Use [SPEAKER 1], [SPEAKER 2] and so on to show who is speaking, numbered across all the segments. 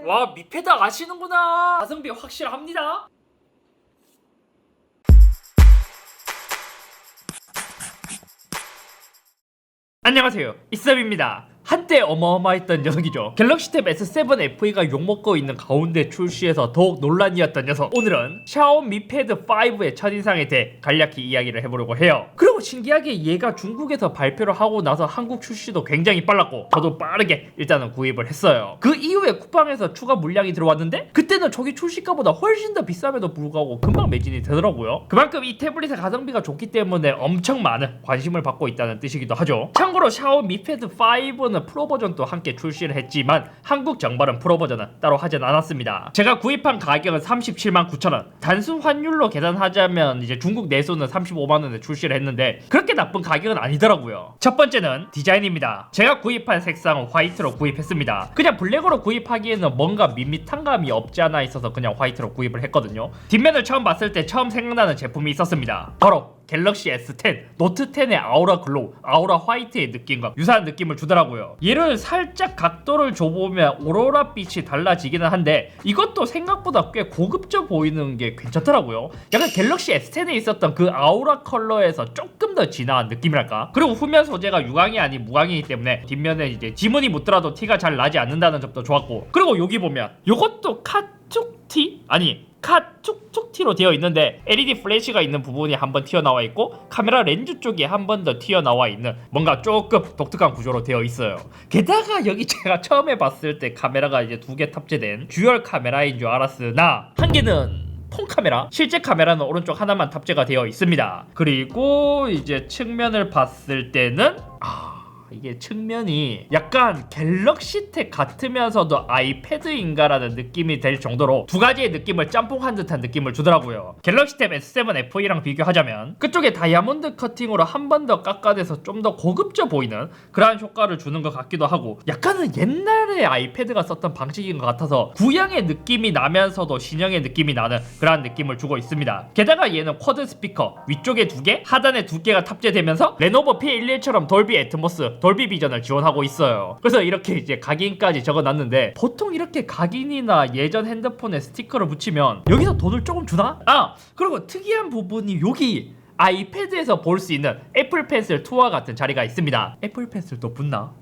[SPEAKER 1] 와, 미패드 아시는구나. 가성비 확실합니다. 안녕하세요, 이썸입니다. 한때 어마어마했던 녀석이죠. 갤럭시 탭 S7 FE가 욕먹고 있는 가운데 출시해서 더욱 논란이었던 녀석. 오늘은 샤오미 패드 5의 첫인상에 대해 간략히 이야기를 해보려고 해요. 그리고 신기하게 얘가 중국에서 발표를 하고 나서 한국 출시도 굉장히 빨랐고 저도 빠르게 일단은 구입을 했어요. 그 이후에 쿠팡에서 추가 물량이 들어왔는데 그때는 초기 출시가보다 훨씬 더 비쌈에도 불구하고 금방 매진이 되더라고요. 그만큼 이 태블릿의 가성비가 좋기 때문에 엄청 많은 관심을 받고 있다는 뜻이기도 하죠. 참고로 샤오미 패드 5는 프로 버전도 함께 출시를 했지만 한국 정발은 프로 버전은 따로 하진 않았습니다. 제가 구입한 가격은 37만 9천원. 단순 환율로 계산하자면 이제 중국 내수는 35만원에 출시를 했는데 그렇게 나쁜 가격은 아니더라고요. 첫 번째는 디자인입니다. 제가 구입한 색상은 화이트로 구입했습니다. 그냥 블랙으로 구입하기에는 뭔가 밋밋한 감이 없지 않아 있어서 그냥 화이트로 구입을 했거든요. 뒷면을 처음 봤을 때 처음 생각나는 제품이 있었습니다. 바로 갤럭시 S10, 노트 10의 아우라 글로우, 아우라 화이트의 느낌과 유사한 느낌을 주더라고요. 얘를 살짝 각도를 줘보면 오로라 빛이 달라지기는 한데 이것도 생각보다 꽤 고급져 보이는 게 괜찮더라고요. 약간 갤럭시 S10에 있었던 그 아우라 컬러에서 조금 더 진화한 느낌이랄까. 그리고 후면 소재가 유광이 아닌 무광이기 때문에 뒷면에 이제 지문이 묻더라도 티가 잘 나지 않는다는 점도 좋았고, 그리고 여기 보면 이것도 카툭티? 아니 카툭툭티로 되어 있는데 LED 플래시가 있는 부분이 한번 튀어나와 있고 카메라 렌즈 쪽에 한 번 더 튀어나와 있는 뭔가 조금 독특한 구조로 되어 있어요. 게다가 여기 제가 처음에 봤을 때 카메라가 이제 2개 탑재된 듀얼 카메라인 줄 알았으나 한 개는 폰 카메라, 실제 카메라는 오른쪽 하나만 탑재가 되어 있습니다. 그리고 이제 측면을 봤을 때는 이게 측면이 약간 갤럭시 탭 같으면서도 아이패드인가라는 느낌이 될 정도로 두 가지의 느낌을 짬뽕한 듯한 느낌을 주더라고요. 갤럭시 탭 S7 FE랑 비교하자면 그쪽에 다이아몬드 커팅으로 한 번 더 깎아내서 좀 더 고급져 보이는 그러한 효과를 주는 것 같기도 하고, 약간은 옛날에 아이패드가 썼던 방식인 것 같아서 구형의 느낌이 나면서도 신형의 느낌이 나는 그러한 느낌을 주고 있습니다. 게다가 얘는 쿼드 스피커 위쪽에 2개, 하단에 2개가 탑재되면서 레노버 P11처럼 돌비 애트모스, 돌비 비전을 지원하고 있어요. 그래서 이렇게 이제 각인까지 적어놨는데 보통 이렇게 각인이나 예전 핸드폰에 스티커를 붙이면 여기서 돈을 조금 주나? 그리고 특이한 부분이 여기 아이패드에서 볼 수 있는 애플 펜슬 2와 같은 자리가 있습니다. 애플 펜슬도 붙나?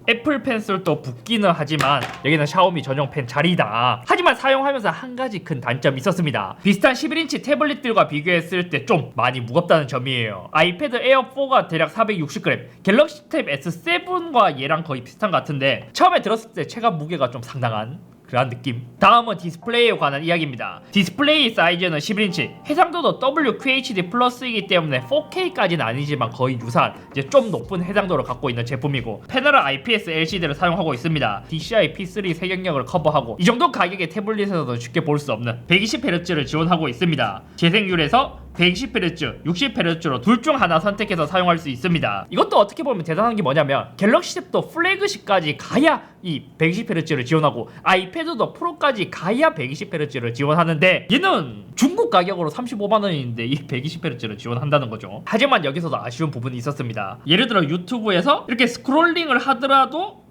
[SPEAKER 1] 애플 펜슬도 붙기는 하지만 여기는 샤오미 전용 펜 자리다. 하지만 사용하면서 한 가지 큰 단점이 있었습니다. 비슷한 11인치 태블릿들과 비교했을 때 좀 많이 무겁다는 점이에요. 아이패드 에어 4가 대략 460g, 갤럭시 탭 S7과 얘랑 거의 비슷한 것 같은데 처음에 들었을 때 체감 무게가 좀 상당한 그런 느낌. 다음은 디스플레이에 관한 이야기입니다. 디스플레이 사이즈는 11인치, 해상도도 WQHD 플러스이기 때문에 4K까지는 아니지만 거의 유사한 이제 좀 높은 해상도를 갖고 있는 제품이고, 패널은 IPS LCD를 사용하고 있습니다. DCI P3 세경력을 커버하고 이 정도 가격의 태블릿에서도 쉽게 볼 수 없는 120Hz를 지원하고 있습니다. 재생률에서 120Hz, 60Hz로 둘 중 하나 선택해서 사용할 수 있습니다. 이것도 어떻게 보면 대단한 게 뭐냐면 갤럭시 탭도 플래그십까지 가야 이 120Hz를 지원하고 아이패드도 프로까지 가야 120Hz를 지원하는데 얘는 중국 가격으로 35만원인데 이 120Hz를 지원한다는 거죠. 하지만 여기서도 아쉬운 부분이 있었습니다. 예를 들어 유튜브에서 이렇게 스크롤링을 하더라도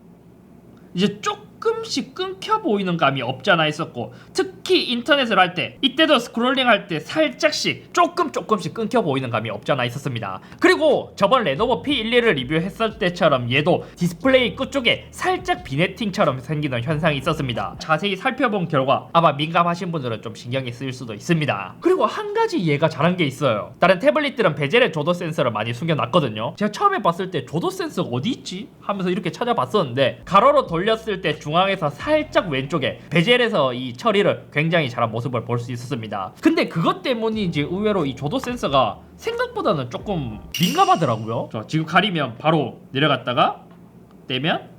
[SPEAKER 1] 이제 조금씩 끊겨 보이는 감이 없잖아 있었고, 특히 인터넷을 할 때 이때도 스크롤링 할 때 살짝씩 조금씩 끊겨 보이는 감이 없잖아 있었습니다. 그리고 저번 레노버 P11을 리뷰했을 때처럼 얘도 디스플레이 끝쪽에 살짝 비네팅처럼 생기는 현상이 있었습니다. 자세히 살펴본 결과 아마 민감하신 분들은 좀 신경이 쓰일 수도 있습니다. 그리고 한 가지 얘가 잘한 게 있어요. 다른 태블릿들은 베젤에 조도 센서를 많이 숨겨놨거든요. 제가 처음에 봤을 때 조도 센서가 어디 있지? 하면서 이렇게 찾아봤었는데 가로로 돌렸을 때 중앙에서 살짝 왼쪽에 베젤에서 이 처리를 굉장히 잘한 모습을 볼 수 있었습니다. 근데 그것 때문인지 의외로 이 조도 센서가 생각보다는 조금 민감하더라고요. 지금 가리면 바로 내려갔다가 떼면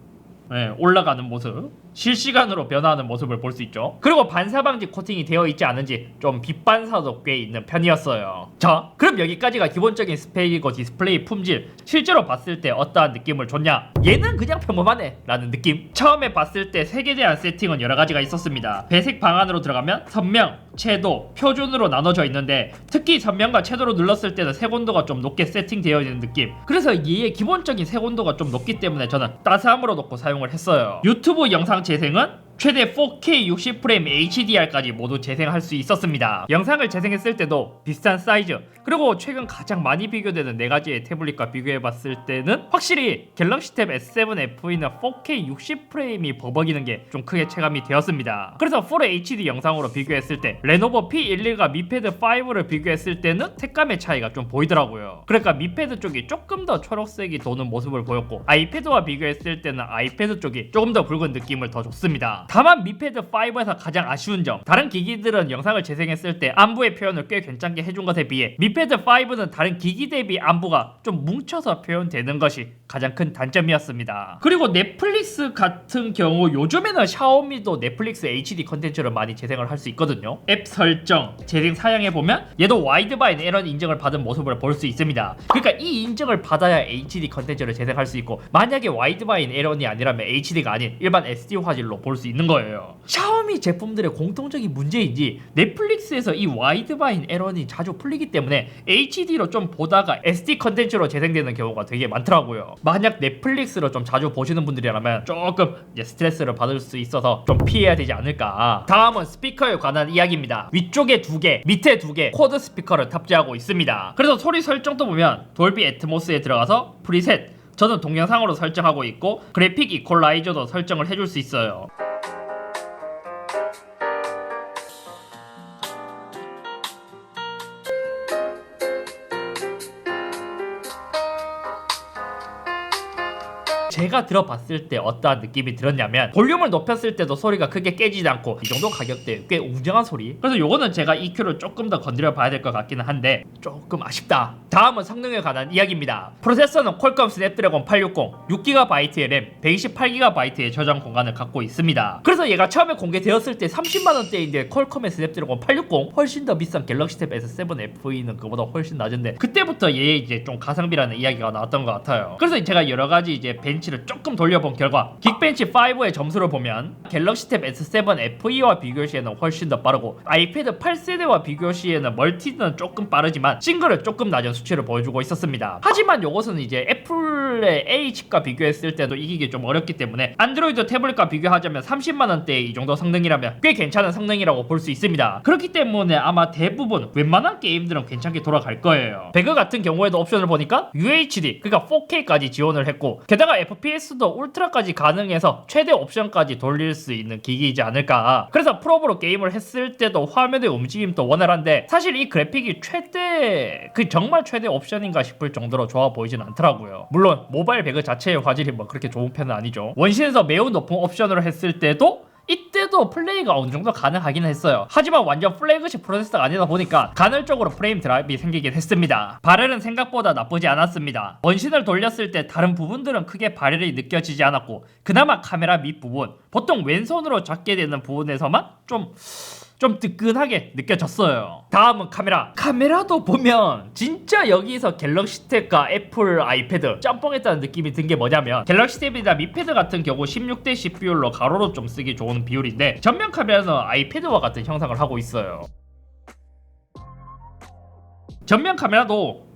[SPEAKER 1] 올라가는 모습, 실시간으로 변화하는 모습을 볼 수 있죠. 그리고 반사방지 코팅이 되어 있지 않은지 좀 빛반사도 꽤 있는 편이었어요. 자, 그럼 여기까지가 기본적인 스펙이고 디스플레이 품질, 실제로 봤을 때 어떠한 느낌을 줬냐? 얘는 그냥 평범하네 라는 느낌. 처음에 봤을 때 색에 대한 세팅은 여러 가지가 있었습니다. 배색 방안으로 들어가면 선명, 채도, 표준으로 나눠져 있는데 특히 선명과 채도로 눌렀을 때는 색온도가 좀 높게 세팅되어 있는 느낌. 그래서 얘의 기본적인 색온도가 좀 높기 때문에 저는 따스함으로 놓고 사용을 했어요. 유튜브 영상 영상 재생은 최대 4K 60프레임 HDR까지 모두 재생할 수 있었습니다. 영상을 재생했을 때도 비슷한 사이즈, 그리고 최근 가장 많이 비교되는 4가지의 태블릿과 비교해봤을 때는 확실히 갤럭시 탭 S7 FE는 4K 60프레임이 버벅이는 게 좀 크게 체감이 되었습니다. 그래서 풀 HD 영상으로 비교했을 때 레노버 P11과 미패드 5를 비교했을 때는 색감의 차이가 좀 보이더라고요. 그러니까 미패드 쪽이 조금 더 초록색이 도는 모습을 보였고, 아이패드와 비교했을 때는 아이패드 쪽이 조금 더 붉은 느낌을 더 줬습니다. 다만 미패드 5에서 가장 아쉬운 점, 다른 기기들은 영상을 재생했을 때 안부의 표현을 꽤 괜찮게 해준 것에 비해 미패드 5는 다른 기기 대비 안부가 좀 뭉쳐서 표현되는 것이 가장 큰 단점이었습니다. 그리고 넷플릭스 같은 경우 요즘에는 샤오미도 넷플릭스 HD 컨텐츠를 많이 재생을 할 수 있거든요. 앱 설정, 재생 사양해보면 얘도 와이드바인 에런 인증을 받은 모습을 볼 수 있습니다. 그러니까 이 인증을 받아야 HD 컨텐츠를 재생할 수 있고, 만약에 와이드바인 에런이 아니라면 HD가 아닌 일반 SD 화질로 볼 수 있는 거예요. 샤오미 제품들의 공통적인 문제인지 넷플릭스에서 이 와이드바인 에런이 자주 풀리기 때문에 HD로 좀 보다가 SD 컨텐츠로 재생되는 경우가 되게 많더라고요. 만약 넷플릭스로 좀 자주 보시는 분들이라면 조금 스트레스를 받을 수 있어서 좀 피해야 되지 않을까. 다음은 스피커에 관한 이야기입니다. 위쪽에 2개, 밑에 2개 쿼드 스피커를 탑재하고 있습니다. 그래서 소리 설정도 보면 돌비 애트모스에 들어가서 프리셋, 저는 동영상으로 설정하고 있고 그래픽 이퀄라이저도 설정을 해줄 수 있어요. 제가 들어봤을 때 어떠한 느낌이 들었냐면, 볼륨을 높였을 때도 소리가 크게 깨지지 않고 이 정도 가격대에 꽤 웅장한 소리. 그래서 요거는 제가 EQ를 조금 더 건드려 봐야 될 것 같기는 한데 조금 아쉽다. 다음은 성능에 관한 이야기입니다. 프로세서는 퀄컴 스냅드래곤 860, 6GB의 램, 128GB의 저장 공간을 갖고 있습니다. 그래서 얘가 처음에 공개되었을 때 30만원대인데 퀄컴의 스냅드래곤 860, 훨씬 더 비싼 갤럭시 탭 S7 FE는 그보다 훨씬 낮은데, 그때부터 얘 이제 좀 가성비라는 이야기가 나왔던 것 같아요. 그래서 제가 여러가지 이제 벤치를 조금 돌려본 결과 긱벤치 5의 점수를 보면 갤럭시 탭 S7 FE와 비교 시에는 훨씬 더 빠르고, 아이패드 8세대와 비교 시에는 멀티는 조금 빠르지만 싱글을 조금 낮은 수치를 보여주고 있었습니다. 하지만 이것은 이제 애플의 A칩과 비교했을 때도 이기기 좀 어렵기 때문에 안드로이드 태블릿과 비교하자면 30만원대의 이 정도 성능이라면 꽤 괜찮은 성능이라고 볼 수 있습니다. 그렇기 때문에 아마 대부분 웬만한 게임들은 괜찮게 돌아갈 거예요. 배그 같은 경우에도 옵션을 보니까 UHD, 그러니까 4K까지 지원을 했고, 게다가 FPS도 울트라까지 가능해서 최대 옵션까지 돌릴 수 있는 기기이지 않을까. 그래서 프로브로 게임을 했을 때도 화면의 움직임도 원활한데, 사실 이 그래픽이 정말 최대 옵션인가 싶을 정도로 좋아 보이진 않더라고요. 물론 모바일 배그 자체의 화질이 뭐 그렇게 좋은 편은 아니죠. 원신에서 매우 높은 옵션으로 했을 때도 이때도 플레이가 어느 정도 가능하긴 했어요. 하지만 완전 플래그십 프로세서가 아니다 보니까 간헐적으로 프레임 드랍이 생기긴 했습니다. 발열은 생각보다 나쁘지 않았습니다. 원신을 돌렸을 때 다른 부분들은 크게 발열이 느껴지지 않았고, 그나마 카메라 밑부분, 보통 왼손으로 잡게 되는 부분에서만 좀 뜨끈하게 느껴졌어요. 다음은 카메라도 보면 진짜 여기서 갤럭시 탭과 애플 아이패드 짬뽕했다는 느낌이 든 게 뭐냐면, 갤럭시 탭이나 미패드 같은 경우 16:10 비율로 가로로 좀 쓰기 좋은 비율인데, 전면 카메라는 아이패드와 같은 형상을 하고 있어요. 전면 카메라도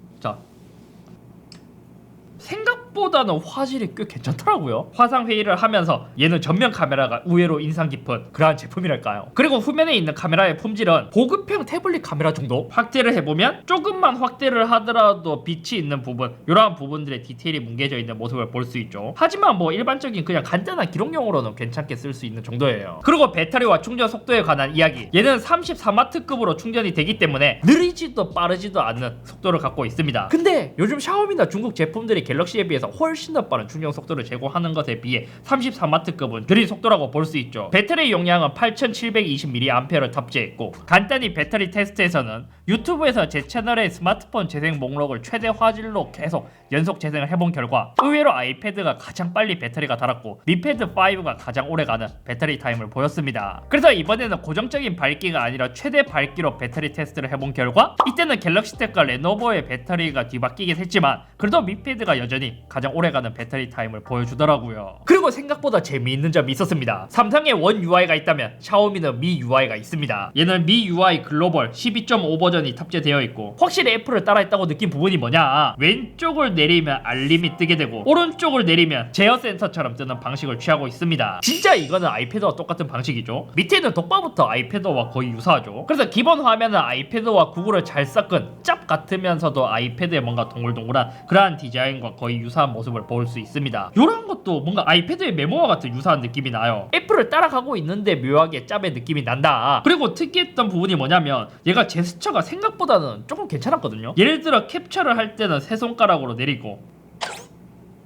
[SPEAKER 1] 생각보다는 화질이 꽤 괜찮더라고요. 화상회의를 하면서 얘는 전면 카메라가 의외로 인상 깊은 그러한 제품이랄까요. 그리고 후면에 있는 카메라의 품질은 고급형 태블릿 카메라 정도? 확대를 해보면 조금만 확대를 하더라도 빛이 있는 부분, 이러한 부분들의 디테일이 뭉개져 있는 모습을 볼 수 있죠. 하지만 뭐 일반적인 그냥 간단한 기록용으로는 괜찮게 쓸 수 있는 정도예요. 그리고 배터리와 충전 속도에 관한 이야기, 얘는 34W급으로 충전이 되기 때문에 느리지도 빠르지도 않는 속도를 갖고 있습니다. 근데 요즘 샤오미나 중국 제품들이 갤럭시에 비해서 훨씬 더 빠른 충전 속도를 제공하는 것에 비해 34W급은 느린 속도라고 볼 수 있죠. 배터리 용량은 8720mAh를 탑재했고, 간단히 배터리 테스트에서는 유튜브에서 제 채널의 스마트폰 재생 목록을 최대 화질로 계속 연속 재생을 해본 결과 의외로 아이패드가 가장 빨리 배터리가 닳았고, 미패드 5가 가장 오래가는 배터리 타임을 보였습니다. 그래서 이번에는 고정적인 밝기가 아니라 최대 밝기로 배터리 테스트를 해본 결과, 이때는 갤럭시 탭과 레노버의 배터리가 뒤바뀌긴 했지만 그래도 미패드가 여전히 가장 오래가는 배터리 타임을 보여주더라고요. 그리고 생각보다 재미있는 점이 있었습니다. 삼성에 원 UI가 있다면 샤오미는 미 UI가 있습니다. 얘는 미 UI 글로벌 12.5 버전이 탑재되어 있고 확실히 애플을 따라했다고 느낀 부분이 뭐냐, 왼쪽을 내리면 알림이 뜨게 되고 오른쪽을 내리면 제어 센서처럼 뜨는 방식을 취하고 있습니다. 진짜 이거는 아이패드와 똑같은 방식이죠. 밑에 있는 독바부터 아이패드와 거의 유사하죠. 그래서 기본 화면은 아이패드와 구글을 잘 섞은 짭 같으면서도 아이패드에 뭔가 동글동글한 그러한 디자인과 거의 유사한 모습을 볼 수 있습니다. 이런 것도 뭔가 아이패드의 메모와 같은 유사한 느낌이 나요. 애플을 따라가고 있는데 묘하게 짭의 느낌이 난다. 그리고 특이했던 부분이 뭐냐면 얘가 제스처가 생각보다는 조금 괜찮았거든요. 예를 들어 캡처를 할 때는 세 손가락으로 내리고,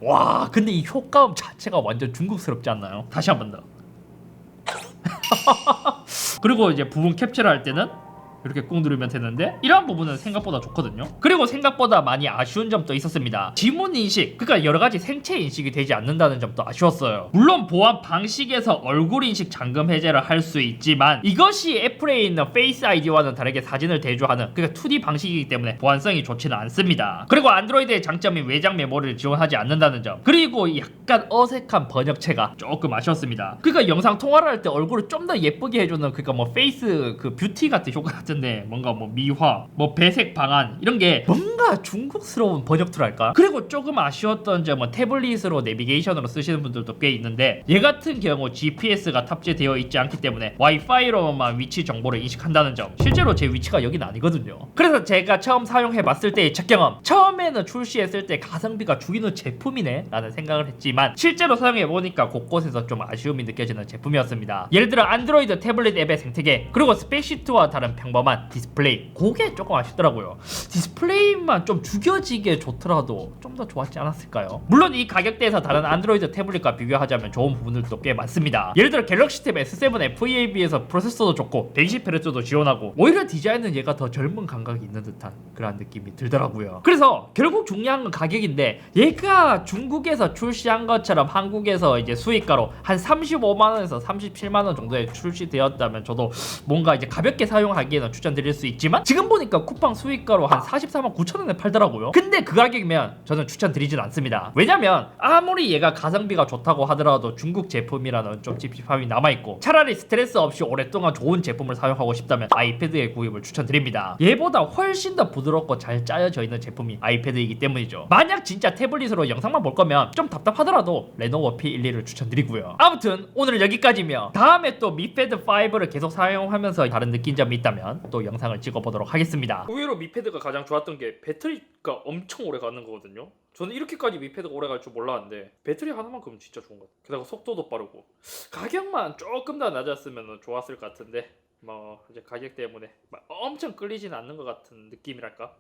[SPEAKER 1] 와 근데 이 효과음 자체가 완전 중국스럽지 않나요? 다시 한 번 더. 그리고 이제 부분 캡처를 할 때는 이렇게 꾹 누르면 되는데 이러한 부분은 생각보다 좋거든요. 그리고 생각보다 많이 아쉬운 점도 있었습니다. 지문 인식, 그러니까 여러가지 생체 인식이 되지 않는다는 점도 아쉬웠어요. 물론 보안 방식에서 얼굴 인식 잠금 해제를 할 수 있지만 이것이 애플에 있는 페이스 아이디와는 다르게 사진을 대조하는, 그러니까 2D 방식이기 때문에 보안성이 좋지는 않습니다. 그리고 안드로이드의 장점이 외장 메모리를 지원하지 않는다는 점, 그리고 약간 어색한 번역체가 조금 아쉬웠습니다. 그러니까 영상 통화를 할 때 얼굴을 좀 더 예쁘게 해주는, 그러니까 뭐 페이스 그 뷰티 같은 효과 같은데 뭔가 뭐 미화, 뭐 배색 방안 이런 게 뭔가 중국스러운 번역투랄까? 그리고 조금 아쉬웠던 점은 태블릿으로 내비게이션으로 쓰시는 분들도 꽤 있는데 얘 같은 경우 GPS가 탑재되어 있지 않기 때문에 와이파이로만 위치 정보를 인식한다는 점, 실제로 제 위치가 여긴 아니거든요. 그래서 제가 처음 사용해봤을 때의 첫 경험, 처음에는 출시했을 때 가성비가 죽이는 제품이네 라는 생각을 했지만 실제로 사용해보니까 곳곳에서 좀 아쉬움이 느껴지는 제품이었습니다. 예를 들어 안드로이드 태블릿 앱의 생태계, 그리고 스페이시트와 다른 평범한 디스플레이, 그게 조금 아쉽더라고요. 디스플레이만 좀 죽여지게 좋더라도 좀 더 좋았지 않았을까요? 물론 이 가격대에서 다른 안드로이드 태블릿과 비교하자면 좋은 부분들도 꽤 많습니다. 예를 들어 갤럭시 탭 S7 FE에 비해서 프로세서도 좋고 120Hz도 지원하고 오히려 디자인은 얘가 더 젊은 감각이 있는 듯한 그런 느낌이 들더라고요. 그래서 결국 중요한 건 가격인데 얘가 중국에서 출시한 것처럼 한국에서 이제 수입가로 한 35만원에서 37만원 정도에 출시되었다면 저도 뭔가 이제 가볍게 사용하기에는 추천드릴 수 있지만 지금 보니까 쿠팡 수입가로 한 44만 9천원에 팔더라고요. 근데 그 가격이면 저는 추천드리진 않습니다. 왜냐면 아무리 얘가 가성비가 좋다고 하더라도 중국 제품이라는 좀 찝찝함이 남아있고, 차라리 스트레스 없이 오랫동안 좋은 제품을 사용하고 싶다면 아이패드의 구입을 추천드립니다. 얘보다 훨씬 더 부드럽고 잘 짜여져 있는 제품이 아이패드이기 때문이죠. 만약 진짜 태블릿으로 영상만 볼 거면 좀 답답하더라도 레노버 P12를 추천드리고요. 아무튼 오늘은 여기까지며 다음에 또 미패드 5를 계속 사용하면서 다른 느낀 점이 있다면 또 영상을 찍어보도록 하겠습니다. 의외로 미패드가 가장 좋았던 게 배터리가 엄청 오래 가는 거거든요. 저는 이렇게까지 미패드가 오래 갈 줄 몰랐는데 배터리 하나만큼은 진짜 좋은 것 같아요. 게다가 속도도 빠르고 가격만 조금 더 낮았으면 좋았을 것 같은데 뭐 이제 가격 때문에 막 엄청 끌리진 않는 것 같은 느낌이랄까?